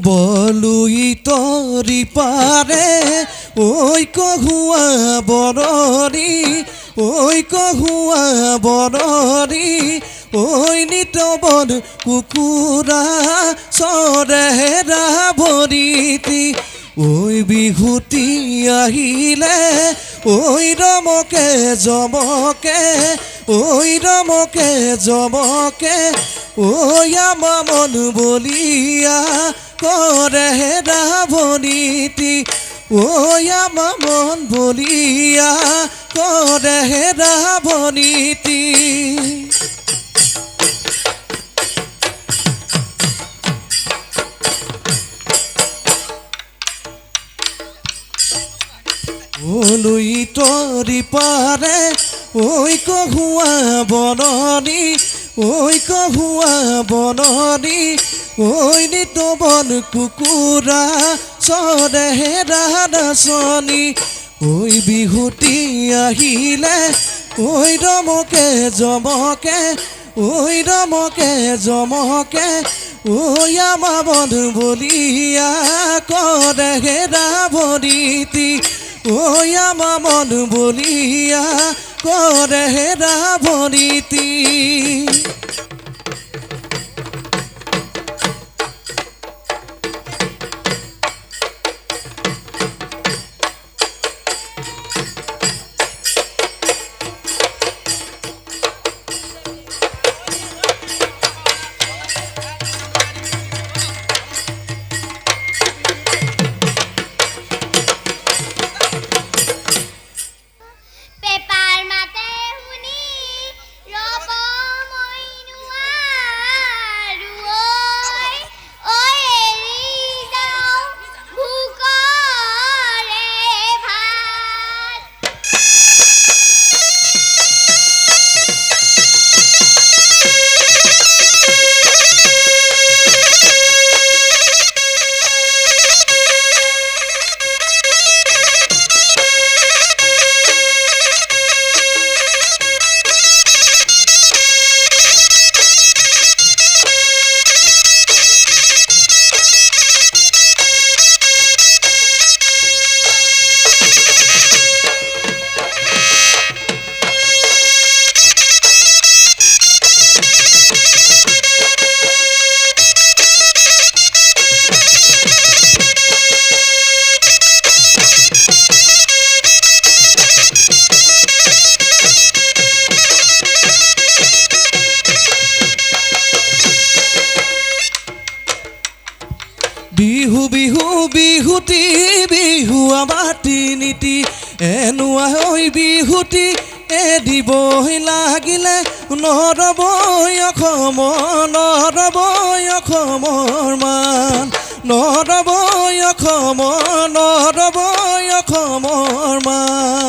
বলুই তৰি পাৰে ওই কহুয়া বৰৰি ওই কহুয়া বৰৰি ওই নিতবন কুকুৰা চৰেৰা ভৰিতি ওই বিহুতি আহিলে ওই ৰমকে জমকে ওই ৰমকে জমকে ওই আমা মন বলিয়া করে রাবণীতি ওই আমা মন বলিয়া করে রাবণীতি ওলুই তরি পারে ওই কহুয়া বননি ওই কহুয়া বননি ওই নিতবন কুকুৰা চৰেৰা নাচনি ওই বিহুতি আহিলে ওই ৰমকে জমকে ওই ৰমকে জমকে ওই আমা মন বলিয়া কৰে ৰাবণীতি ওই আমা মন বলিয়া কৰে ৰাবণীতি বিহু বিহু বিহুতি বিহু আমাৰ তিনিটি এনুৱা হৈ বিহুতি এদিবই লাগিলে নৰবই অসমৰ মান নৰবই অসমৰ মান